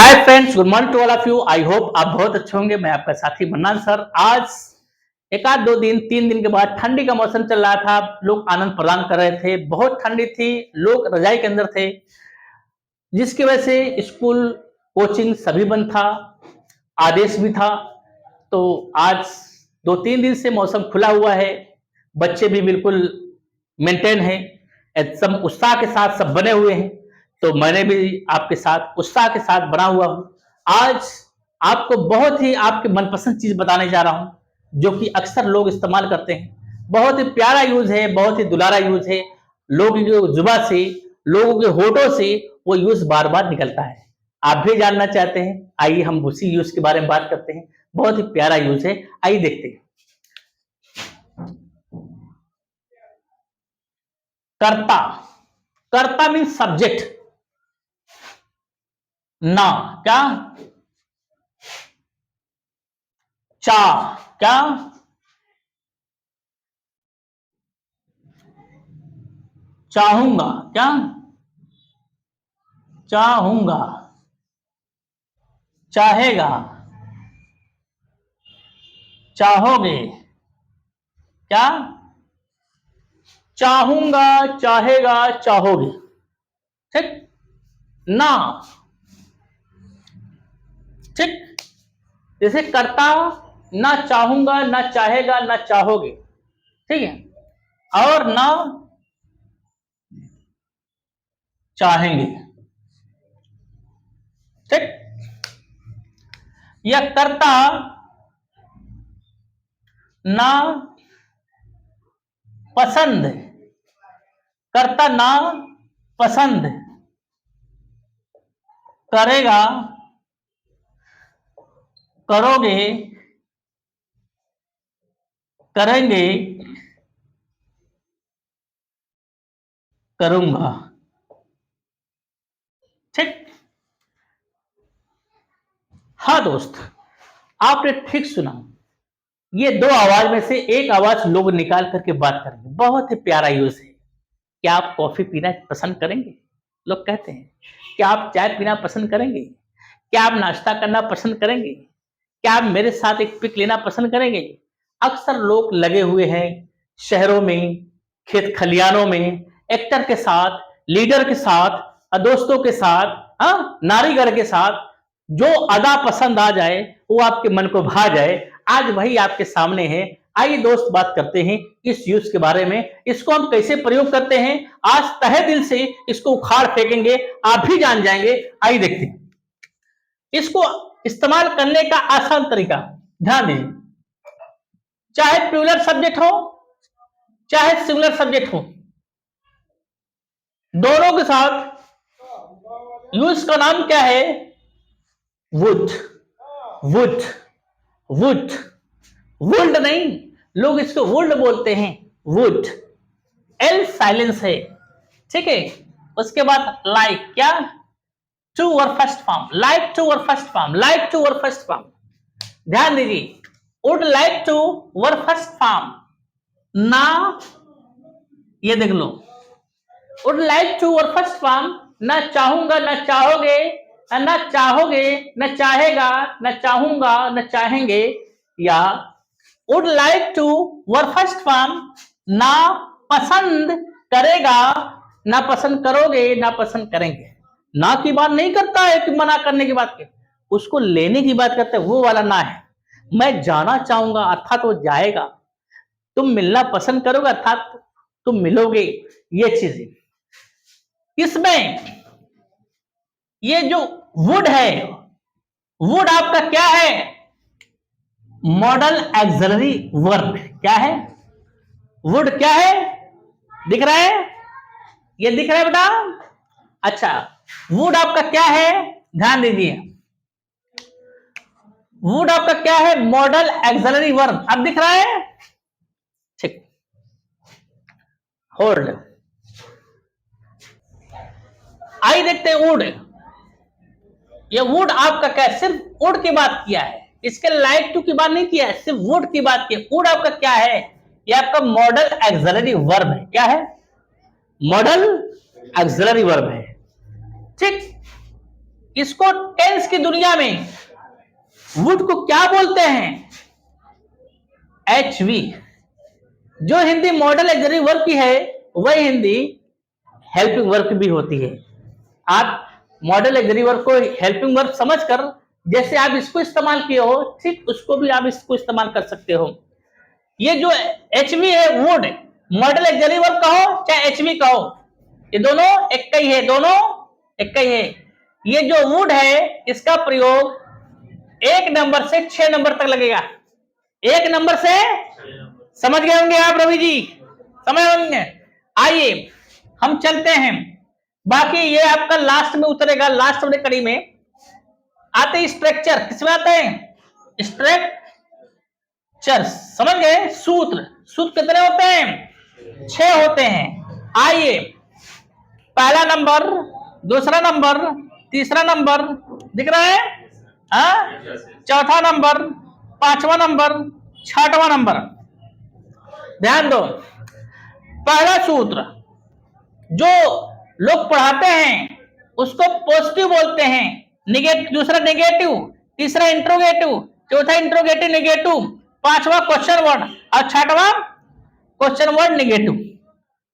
Hi friends, good morning to all of you. I hope आप बहुत अच्छे होंगे। मैं आपका साथी मन्नान सर। आज एक आध 2 दिन 3 दिन के बाद ठंडी का मौसम चल रहा था, लोग आनंद प्रदान कर रहे थे। बहुत ठंडी थी, लोग रजाई के अंदर थे, जिसकी वजह से स्कूल कोचिंग सभी बंद था, आदेश भी था। तो आज 2-3 दिन से मौसम खुला हुआ है, बच्चे भी बिल्कुल मेंटेन हैं, एकदम उत्साह के साथ सब बने हुए हैं। तो मैंने भी आपके साथ उत्साह के साथ बना हुआ हूं। आज आपको बहुत ही आपके मनपसंद चीज बताने जा रहा हूं, जो कि अक्सर लोग इस्तेमाल करते हैं। बहुत ही प्यारा यूज है, बहुत ही दुलारा यूज है। लोगों की जुबा से, लोगों के होठों से वो यूज बार बार निकलता है। आप भी जानना चाहते हैं? आइए हम उसी यूज के बारे में बात करते हैं। बहुत ही प्यारा यूज है, आइए देखते हैं। कर्ता, कर्ता मीन सब्जेक्ट। ना क्या, चा क्या, चाहूंगा क्या, चाहूंगा, चाहेगा, चाहोगे क्या, चाहूंगा, चाहेगा, चाहोगे। ठीक ना, ठीक। जैसे कर्ता ना चाहूंगा, ना चाहेगा, ना चाहोगे, ठीक है। और ना चाहेंगे, ठीक। यह कर्ता ना पसंद, कर्ता ना पसंद करेगा, करोगे, करेंगे, करूंगा, ठीक। हाँ दोस्त, आपने ठीक सुना। ये दो आवाज में से एक आवाज लोग निकाल करके बात करेंगे। बहुत ही प्यारा यूज है। क्या आप कॉफी पीना पसंद करेंगे? लोग कहते हैं। क्या आप चाय पीना पसंद करेंगे? क्या आप नाश्ता करना पसंद करेंगे? क्या आप मेरे साथ एक पिक लेना पसंद करेंगे? अक्सर लोग लगे हुए हैं शहरों में, खेत खलियानों में, एक्टर के साथ, लीडर के साथ, दोस्तों के साथ, नारीगढ़ के साथ। जो अदा पसंद आ जाए, वो आपके मन को भा जाए, आज वही आपके सामने है। आइए दोस्त, बात करते हैं इस यूज के बारे में। इसको हम कैसे प्रयोग करते हैं, आज तहे दिल से इसको उखाड़ फेंकेंगे, आप भी जान जाएंगे। आइए देखते हैं इसको इस्तेमाल करने का आसान तरीका। ध्यान दीजिए, चाहे प्लूरल सब्जेक्ट हो, चाहे सिंगुलर सब्जेक्ट हो, दोनों के साथ यूज का नाम क्या है? वुड, वुड, वुड, वुड नहीं, लोग इसको वुड बोलते हैं। वुड, एल साइलेंस है, ठीक है। उसके बाद लाइक क्या, टू और फर्स्ट फॉर्म, लाइक टू और फर्स्ट फॉर्म, लाइक टू और फर्स्ट फॉर्म। ध्यान दीजिए, would like to verb first form. ना, ये देख लो, would like to verb first form. ना चाहूंगा, ना चाहोगे, ना चाहोगे, न चाहेगा, न चाहूंगा, न चाहेंगे। या would like to verb first form, ना पसंद करेगा, ना पसंद करोगे, ना पसंद करेंगे। ना की बात नहीं करता है कि मना करने की बात के, उसको लेने की बात करते हैं, वो वाला ना है। मैं जाना चाहूंगा अर्थात वो जाएगा, तुम मिलना पसंद करोगे अर्थात तुम मिलोगे। ये चीज इसमें, ये जो वुड है, वुड आपका क्या है? Model axillary verb. क्या है? वुड क्या है? दिख रहा है? ये दिख रहा है बेटा? अच्छा, वुड आपका क्या है? ध्यान दीजिए, वुड आपका क्या है? Model axillary verb. अब दिख रहा है? ठीक, होल्ड। आइए देखते हैं वुड। ये वुड आपका क्या है? सिर्फ वुड की बात किया है, इसके लाइक टू की बात नहीं किया है, सिर्फ वुड की बात की है। वुड आपका क्या है? ये आपका मॉडल एक्सिलरी वर्ब है। क्या है? मॉडल एक्सिलरी वर्ब है, ठीक। इसको टेंस की दुनिया में वुड को क्या बोलते हैं? HV। जो हिंदी मॉडल ऑक्सिलरी वर्ब की है वही हिंदी हेल्पिंग वर्ब भी होती है। आप मॉडल ऑक्सिलरी वर्ब को हेल्पिंग वर्ब समझकर जैसे आप इसको इस्तेमाल किए हो, ठीक उसको भी आप इसको इस्तेमाल कर सकते हो। ये जो HV है वुड, मॉडल ऑक्सिलरी वर्ब कहो चाहे HV कहो, ये दोनों एक ही है, दोनों एक ही है। ये जो वुड है इसका प्रयोग 1 नंबर से 6 नंबर तक लगेगा। 1 नंबर से, समझ गए होंगे आप रवि जी, समझ होंगे। आइए हम चलते हैं, बाकी ये आपका लास्ट में उतरेगा, लास्ट वाली कड़ी में आते हैं स्ट्रक्चर। किसमें आते हैं? स्ट्रक्चर, समझ गए। सूत्र, सूत्र कितने होते हैं? 6 होते हैं। आइए पहला नंबर, दूसरा नंबर, तीसरा नंबर दिख रहा है, चौथा नंबर, पांचवा नंबर, छठवां नंबर। ध्यान दो, पहला सूत्र जो लोग पढ़ाते हैं उसको पॉजिटिव बोलते हैं, निगेटिव, दूसरा नेगेटिव, तीसरा इंट्रोगेटिव, चौथा इंट्रोगेटिव नेगेटिव, पांचवा क्वेश्चन वर्ड और छठवां क्वेश्चन वर्ड नेगेटिव,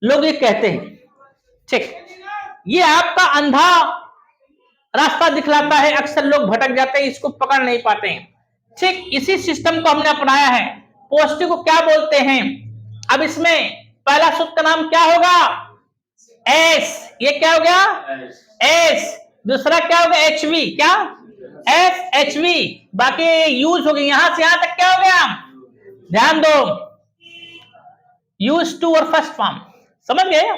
लोग ये कहते हैं। ठीक, ये आपका अंधा रास्ता दिखलाता है, अक्सर लोग भटक जाते हैं, इसको पकड़ नहीं पाते हैं। ठीक इसी सिस्टम को हमने अपनाया है। पॉजिटिव को क्या बोलते हैं? अब इसमें पहला सूत्र का नाम क्या होगा? एस। ये क्या हो गया? एस। दूसरा क्या होगा? HV। क्या? SHV। बाकी यूज हो गई, यहां से यहां तक क्या हो गया? ध्यान दो, यूज टू और फर्स्ट फॉर्म, समझ गए?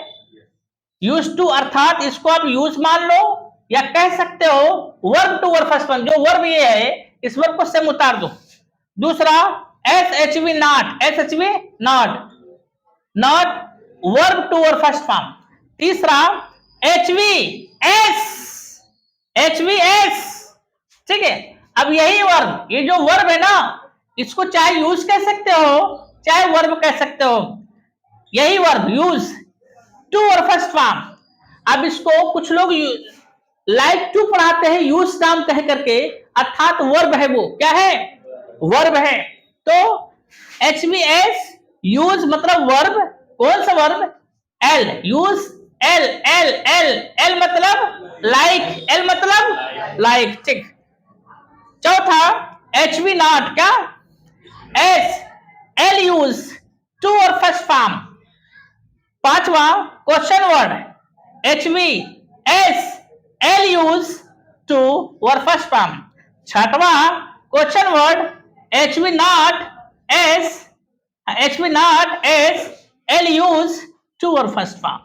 यूज टू अर्थात इसको आप यूज मान लो या कह सकते हो वर्ब टू और फर्स्ट फॉर्म। जो वर्ब ये है इस वर्ब को सेम उतार दो। दूसरा SHV not, SHV not, not verb two और फर्स्ट फॉर्म। तीसरा HV S, HV S। ठीक है, अब यही वर्ब, ये जो वर्ब है ना, इसको चाहे यूज कह सकते हो चाहे वर्ब कह सकते हो, यही वर्ब यूज टू और फर्स्ट फॉर्म। अब इसको कुछ लोग लाइक टू पढ़ाते हैं यूज नाम कह करके, अर्थात वर्ब है, वो क्या है? वर्ब है। तो HVS यूज मतलब वर्ब, कौन सा verb? L, use L, L, L, L मतलब लाइक, L मतलब लाइक। ठीक, चौथा HV नॉट, क्या? S, L यूज टू और फर्स्ट फॉर्म। पांचवा question word HV S, L use to और फर्स्ट फॉर्म। छठवा question word HV not S, HV not S, L use to और first form.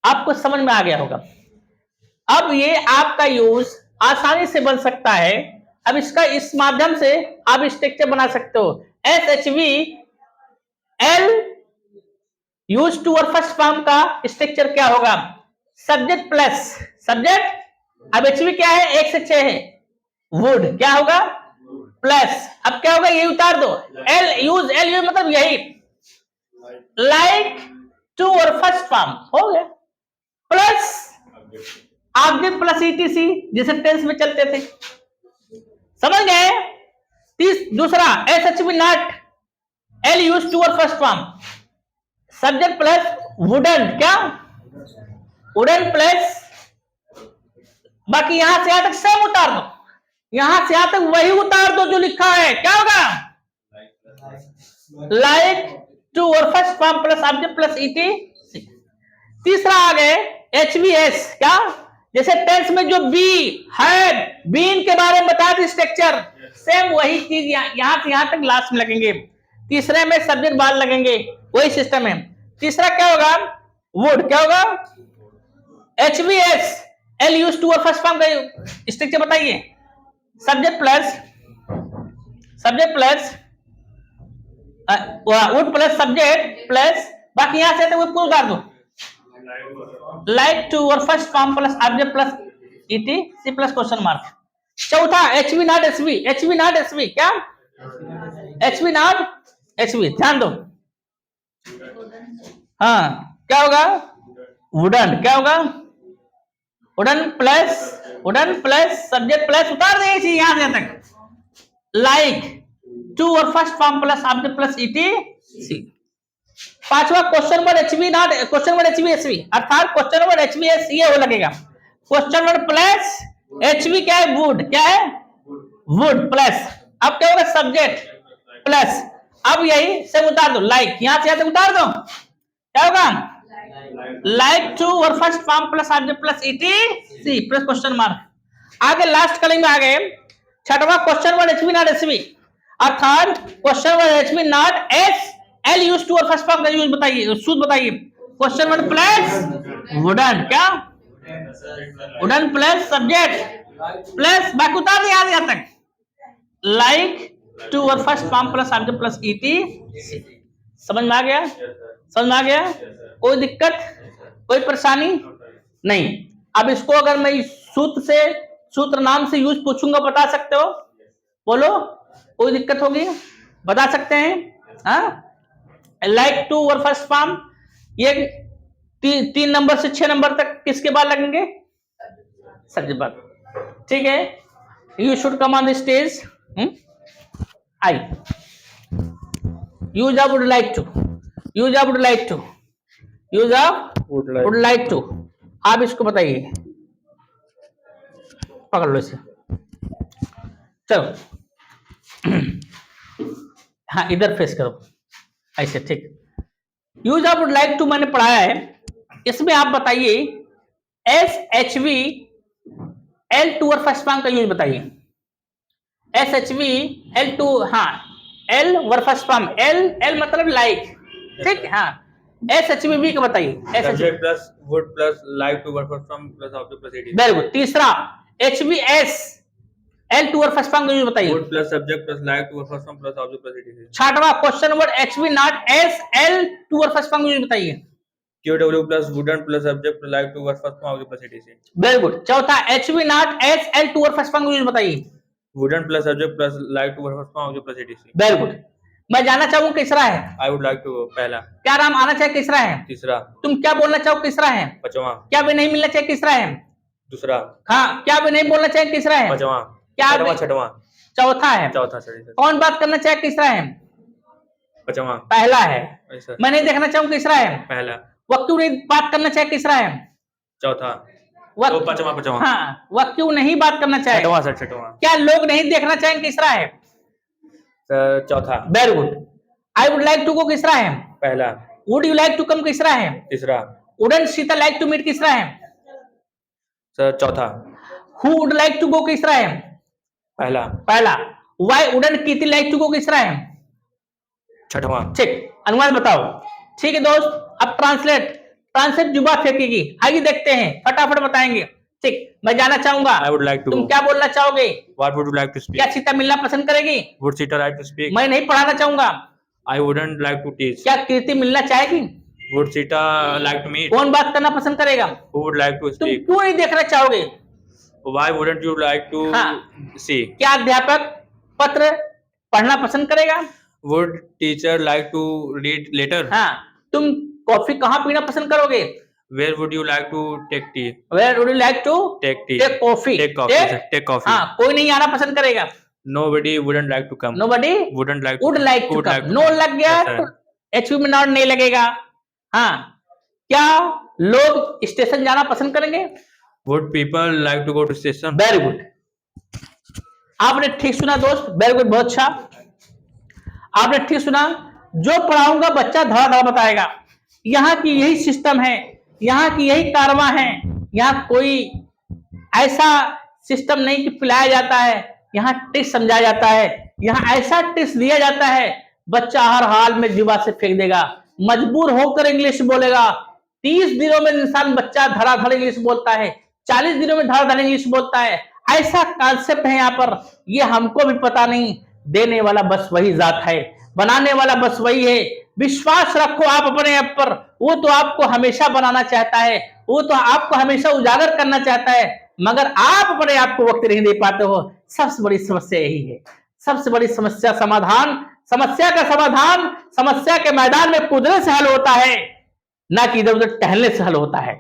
आपको समझ में आ गया होगा। अब ये आपका यूज आसानी से बन सकता है। अब इसका इस माध्यम से आप स्ट्रक्चर बना सकते हो। SHV L यूज टू और फर्स्ट फॉर्म का स्ट्रक्चर क्या होगा? Subject plus subject. अब HV क्या है? 1 से 6 है, वुड क्या होगा? प्लस, अब क्या होगा? ये उतार दो, L यूज, L यूज मतलब यही लाइक टू और फर्स्ट फॉर्म हो गया, प्लस ऑब्जेक्ट प्लस ETC जैसे टेंस में चलते थे, समझ गए? दूसरा SHV not L use to और first form, subject plus wouldn't, क्या? वुडन प्लस, बाकी यहां से यहां तक सेम उतार दो, यहां से यहां तक वही उतार दो जो लिखा है, क्या होगा? लाइक टू और first form plus object plus ETC। तीसरा आ गए HVS, क्या? जैसे टेंस में जो बी हैड बीन के बारे में बता दी स्ट्रक्चर, सेम वही चीज यहां से यहां तक लास्ट में लगेंगे। तीसरे में सब्जेक्ट बाद लगेंगे, वही सिस्टम है। तीसरा क्या होगा? वुड, क्या होगा? HVS L यूज टू और फर्स्ट फॉर्म का स्ट्रक्चर बताइए। Subject plus would plus subject plus, बाकी यहां से तो वो पूरा कर दो, लाइक टू और first form plus object plus ETC plus question mark. चौथा HV not SV, HV not SV, क्या? HV नॉट SV, ध्यान दो। हाँ, क्या होगा? वुडन, क्या होगा? Wooden plus wouldn't plus subject plus उतार देंगे इसे यहां से तक, लाइक टू और first form plus object plus ETC. पांचवा question word HV not question word HV SV, अर्थात क्वेश्चन वर्ड एचवी एस ये हो लगेगा, क्वेश्चन वर्ड प्लस एचवी क्या है, वुड, क्या है वुड प्लस, अब क्या होगा सब्जेक्ट प्लस, अब यही से उतार दो लाइक, यहां से उतार दो, क्या होगा लाइक टू और first form plus object plus ETC plus question mark. आगे लास्ट कलिंग में आ गए, छठवां question word HV not SV, अर्थात question word HV not S L use to और फर्स्ट फॉर्म का यूज बताइए, सूत्र बताइए, क्वेश्चन वर्ड प्लस वुडन, क्या वुडन प्लस सब्जेक्ट प्लस बाकी उतार दिया यहां तक, लाइक टू और first form plus object plus ETC. समझ में आ गया, समझ में आ गया, कोई दिक्कत कोई परेशानी नहीं। अब इसको अगर मैं सूत्र से सूत्र नाम से यूज पूछूंगा बता सकते हो, बोलो कोई दिक्कत होगी, बता सकते हैं, हाँ लाइक टू और फर्स्ट फॉर्म ये 3 नंबर से 6 नंबर तक किसके बाद लगेंगे, सब्जेक्ट बाद, ठीक है। You should come on the stage, I use a would like to, use a would like to, use a would like to, आप इसको बताइए, पकड़ लो इसे, चलो हाँ इधर फेस करो ऐसे, ठीक। Use a would like to मैंने पढ़ाया है, इसमें आप बताइए S H V L to और फर्स्ट फॉर्म का यूज बताइए, S H V L to, हाँ L verb first form, L L मतलब लाइक, ठीक, हाँ एस एच वी का बताइए, subject plus would plus like to verb first form plus object plus ETC. Very good. तीसरा H V S L to और first form का use बताइए, would plus subject plus like to verb first form plus object plus ETC. छठवां question word H V not S L to और first form का use बताइए, QW plus wouldn't plus subject plus like to verb first form object plus ETC. Very good. चौथा H V not S L to और first form का use बताइए, wouldn't plus subject plus like to verb first form object plus ETC. Very good. मैं जानना चाहूंगा किसरा है, आई would like to, पहला। क्या नाम आना चाहिए किसरा है, तीसरा। तुम क्या बोलना चाहो किसरा है, पांचवा। क्या भी नहीं मिलना चाहिए किसरा है, दूसरा। हाँ क्या भी नहीं बोलना चाहिए किसरा है, पांचवा। क्या छठवां। चौथा है, चौथा सही। कौन बात करना चाहिए किसरा है, पांचवा। पहला है। ऐसा। मैं नहीं देखना चाहूँ किसरा है, पहला। वह क्यों नहीं बात करना चाहिए किसरा है, चौथा। वह पांचवा। पांचवा। हाँ वह क्यों नहीं बात करना चाहिए, छठवां सर, छठवां। क्या लोग नहीं देखना चाहेंगे किसरा है, सर चौथा। Very good. I would like to go किसरा है, पहला। Would you like to come किसरा है, तीसरा। Wouldn't Sita like to meet किसरा है, सर चौथा। Who would like to go किसरा है, पहला। पहला। Why wouldn't Kirti like to go किसरा है, छठवां। ठीक। अनुमान बताओ, ठीक है दोस्त। अब ट्रांसलेट ट्रांसलेट जुबा फेंकेगी, आइए देखते हैं फटाफट बताएंगे, ठीक। मैं जाना चाहूंगा, आई वुड लाइक टू। तुम क्या बोलना चाहोगे, what would you like to speak. क्या सीता मिलना पसंद करेगी, would Sita like to speak. मैं नहीं पढ़ाना चाहूंगा, I wouldn't like to teach. क्या कीर्ति मिलना चाहेगी, would Sita like to meet. कौन बात करना पसंद करेगा, हु वुड लाइक टू तुम स्पीक। क्यों नहीं देखना चाहोगे, why wouldn't you like to see. क्या अध्यापक पत्र पढ़ना पसंद करेगा, would teacher like to read letter. हाँ। तुम कॉफी कहाँ पीना पसंद करोगे, where would you like to take tea. Where would you like to take tea. Take coffee, take coffee. Take coffee. हाँ कोई नहीं आना पसंद करेगा, nobody wouldn't like to come. Nobody wouldn't like would like to come, no लग गया तो HV में नॉट नहीं लगेगा, हाँ। क्या लोग स्टेशन जाना पसंद करेंगे, would people like to go to station. Very good, आपने ठीक सुना दोस्त, वेरी गुड, बहुत अच्छा, आपने ठीक सुना। जो पढ़ाऊंगा बच्चा धड़ा बताएगा, यहाँ की यही सिस्टम है, यहाँ की यही कारवां है, यहाँ कोई ऐसा सिस्टम नहीं कि पिलाया जाता है, यहाँ ट्रिक्स समझाया जाता है, यहाँ ऐसा ट्रिक्स दिया जाता है बच्चा हर हाल में जुबान से फेंक देगा, मजबूर होकर इंग्लिश बोलेगा। 30 दिनों में इंसान बच्चा धड़ाधड़ इंग्लिश बोलता है, 40 दिनों में धड़ाधड़ इंग्लिश बोलता है, ऐसा कॉन्सेप्ट है यहाँ पर, ये हमको भी पता नहीं, देने वाला बस वही जात है, बनाने वाला बस वही है। विश्वास रखो आप अपने आप पर, वो तो आपको हमेशा बनाना चाहता है, वो तो आपको हमेशा उजागर करना चाहता है, मगर आप अपने आप को वक्त नहीं दे पाते हो। सबसे बड़ी समस्या यही है, सबसे बड़ी समस्या समाधान, समस्या का समाधान समस्या के मैदान में कूदने से हल होता है, ना कि इधर उधर टहलने से हल होता है।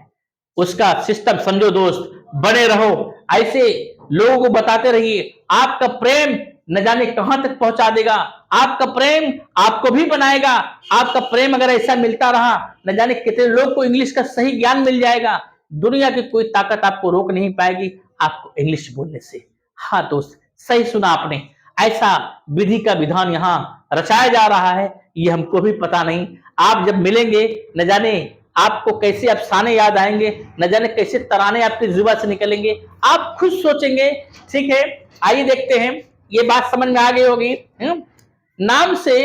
उसका सिस्टम समझो दोस्त, बने रहो, ऐसे लोगों को बताते रहिए। आपका प्रेम न जाने कहां तक पहुंचा देगा, आपका प्रेम आपको भी बनाएगा। आपका प्रेम अगर ऐसा मिलता रहा, न जाने कितने लोग को इंग्लिश का सही ज्ञान मिल जाएगा। दुनिया की कोई ताकत आपको रोक नहीं पाएगी आपको इंग्लिश बोलने से। हाँ दोस्त, सही सुना आपने। ऐसा विधि का विधान यहाँ रचाया जा रहा है, ये हमको भी पता नहीं। आप जब मिलेंगे न जाने आपको कैसे अफसाने याद आएंगे, न जाने कैसे तराने आपकी जुबान से निकलेंगे, आप खुद सोचेंगे। ठीक है, आइए देखते हैं, ये बात समझ में आ गई होगी। नाम से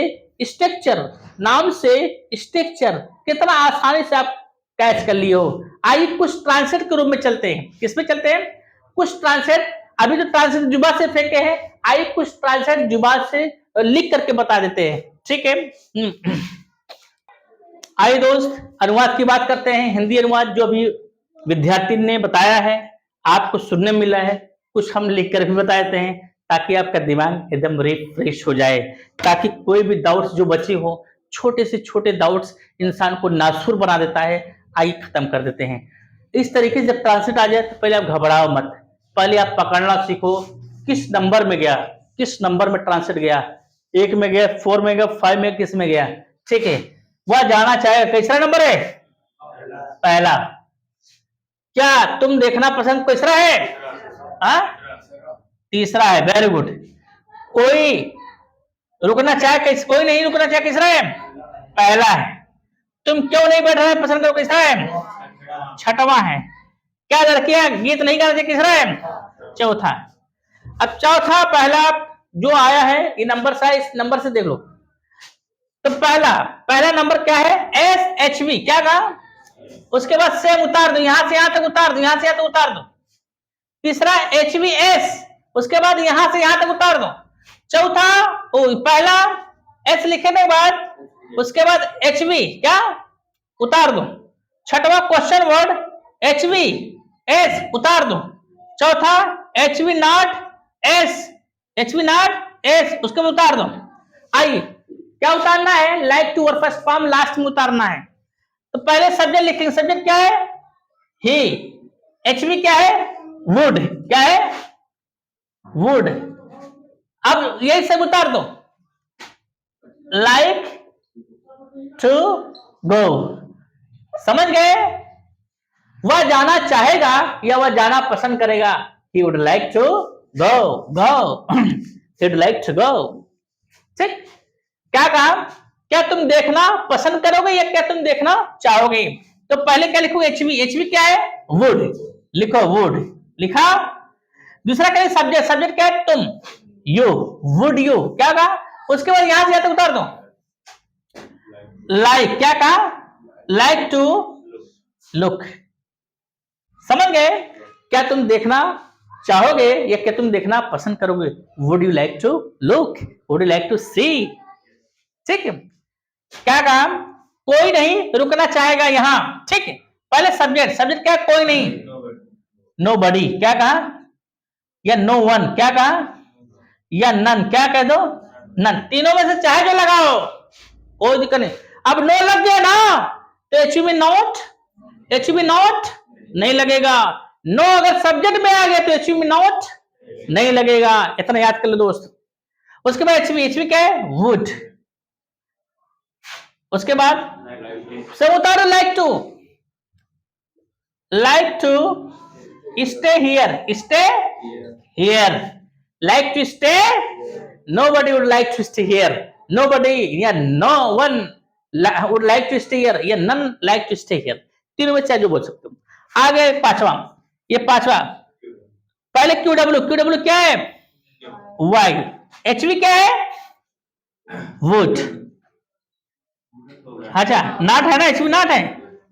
स्ट्रक्चर, नाम से स्ट्रक्चर कितना आसानी से आप कैच कर लिए हो। आइए कुछ ट्रांसलेट के रूप में चलते हैं। किसमें चलते हैं? कुछ ट्रांसलेट। अभी तो ट्रांसलेट जुबान से फेंके हैं, आइए कुछ ट्रांसलेट जुबान से लिख करके बता देते हैं। ठीक है, आइए दोस्त अनुवाद की बात करते हैं। हिंदी अनुवाद जो अभी विद्यार्थी ने बताया है, आपको सुनने मिला है, कुछ हम लिख कर भी बता देते हैं ताकि आपका दिमाग एकदम रिफ्रेश हो जाए, ताकि कोई भी डाउट्स जो बचे हो, छोटे से छोटे डाउट्स इंसान को नासूर बना देता है, आइए खत्म कर देते हैं। इस तरीके से जब ट्रांसलेट आ जाए तो पहले आप घबराओ मत, पहले आप पकड़ना सीखो किस नंबर में गया, किस नंबर में ट्रांसलेट गया, 1 में गया, 4 में गया, 5 में, किस में गया। ठीक है, वह जाना चाहेगा कैसा नंबर है? पहला। क्या तुम देखना पसंद कैसा है? तीसरा है। Very good. कोई रुकना चाहे कैसे? कोई नहीं रुकना चाहे किसरा है? पहला है। तुम क्यों नहीं बैठ रहे पसंद करो किसरा है? छठवां है। क्या लड़कियां गीत नहीं गाती किसरा है? चौथा है। अब चौथा पहला जो आया है, ये नंबर सा, इस नंबर से देख लो। तो पहला नंबर क्या है? SHV। क्या कहा? उसके बाद सेम उतार दो, यहां से यहां तक उतार दो, यहां से यहां तक उतार दो। तीसरा HVS, उसके बाद यहां से यहां तक उतार दो। चौथा पहला S लिखने के बाद उसके बाद HV क्या उतार दो। छठवा क्वेश्चन वर्ड HVS उतार दो। चौथा HV नॉट S, उसके बाद उतार दो। आइए क्या उतारना है? लाइक टू और फर्स्ट फॉर्म लास्ट में उतारना है। तो पहले सब्जेक्ट लिखेंगे। सब्जेक्ट क्या है? ही। HV क्या है? वुड। क्या है? वुड। अब यही सब उतार दो। Like to go. समझ गए? वह जाना चाहेगा या वह जाना पसंद करेगा। He would like to go. He would like to go. ठीक। क्या कहा? क्या तुम देखना पसंद करोगे या क्या तुम देखना चाहोगे? तो पहले क्या लिखोगे? HV क्या है? वुड। लिखो वुड, लिखा। दूसरा क्या है? सब्जेक्ट क्या है? तुम। You, would you. क्या कहा? उसके बाद यहां से यहां तक उतार दो। लाइक क्या कहा? Like to look. समझ गए? क्या तुम देखना चाहोगे या क्या तुम देखना पसंद करोगे? Would you like to look, would you like to see. ठीक है, क्या कहा? कोई नहीं रुकना चाहेगा यहां। ठीक है, पहले सब्जेक्ट क्या? कोई नहीं। नो बडी। क्या कहा? या नो वन। क्या कहा? या नन। क्या कह दो? नन। तीनों में से चाहे जो लगाओ, कोई दिक्कत नहीं। अब नो लग गया ना तो HV नॉट नहीं लगेगा। नो अगर सब्जेक्ट में आ गया तो HV नॉट नहीं लगेगा। इतना याद कर लो दोस्त। उसके बाद HV क्या है? वुड। उसके बाद सब उतारो। Like to stay here, like to stay. Nobody would like to stay here. Nobody या no one would like to stay here या none like to stay here। तीनों में चाहे जो बोल सकते हो। आगे पांचवा, ये पांचवा। पहले QW क्या है? वाई। HV क्या है? वुड। अच्छा नॉट है ना? HV नॉट है।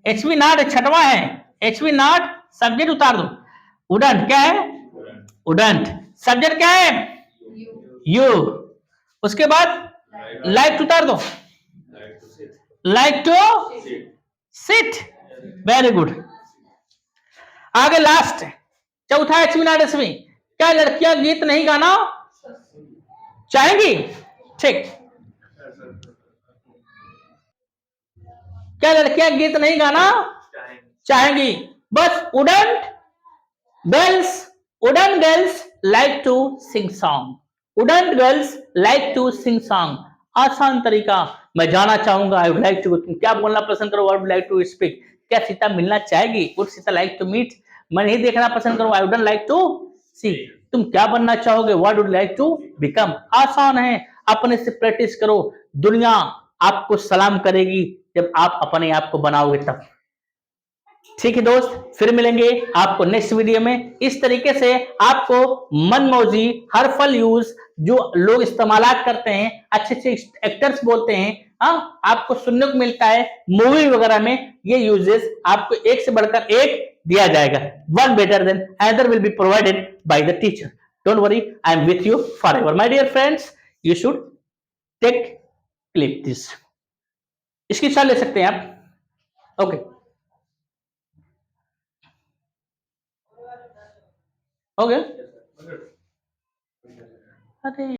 HV नॉट छठवा है। HV नॉट सब्जेक्ट उतार दो। वुडंट क्या है? वुडंट। सब्जेक्ट क्या है? यू। उसके बाद लाइक उतार दो। Like to sit. Very good. आगे लास्ट चौथा HV नॉट SV। क्या लड़कियां गीत नहीं गाना चाहेंगी? ठीक। क्या लड़कियां गीत नहीं गाना चाहेंगी? बस wouldn't, girls wouldn't girls like to sing song, wouldn't girls like to sing song. आसान तरीका, मैं जाना चाहूंगा, आई वुड लाइक टू, तुम क्या बोलना पसंद करो, I would like to speak, क्या सीता मिलना चाहेगी, would Sita like to meet, मैं नहीं देखना पसंद करूँ, I wouldn't like to see, तुम क्या बनना चाहोगे, what would like to become. आसान है, अपने से प्रैक्टिस करो, दुनिया आपको सलाम करेगी जब आप अपने आप को बनाओगे तब। ठीक है दोस्त, फिर मिलेंगे आपको नेक्स्ट वीडियो में। इस तरीके से आपको मनमौजी हरफल यूज जो लोग इस्तेमाल करते हैं, अच्छे अच्छे एक्टर्स बोलते हैं, हाँ आपको सुनने को मिलता है मूवी वगैरह में, ये यूजेस आपको एक से बढ़कर एक दिया जाएगा, one better than other will be provided by the teacher. Don't worry, I am with you forever my dear friends, you should take clip this, इसकी शॉट ले सकते हैं आप। ओके हो गया। अरे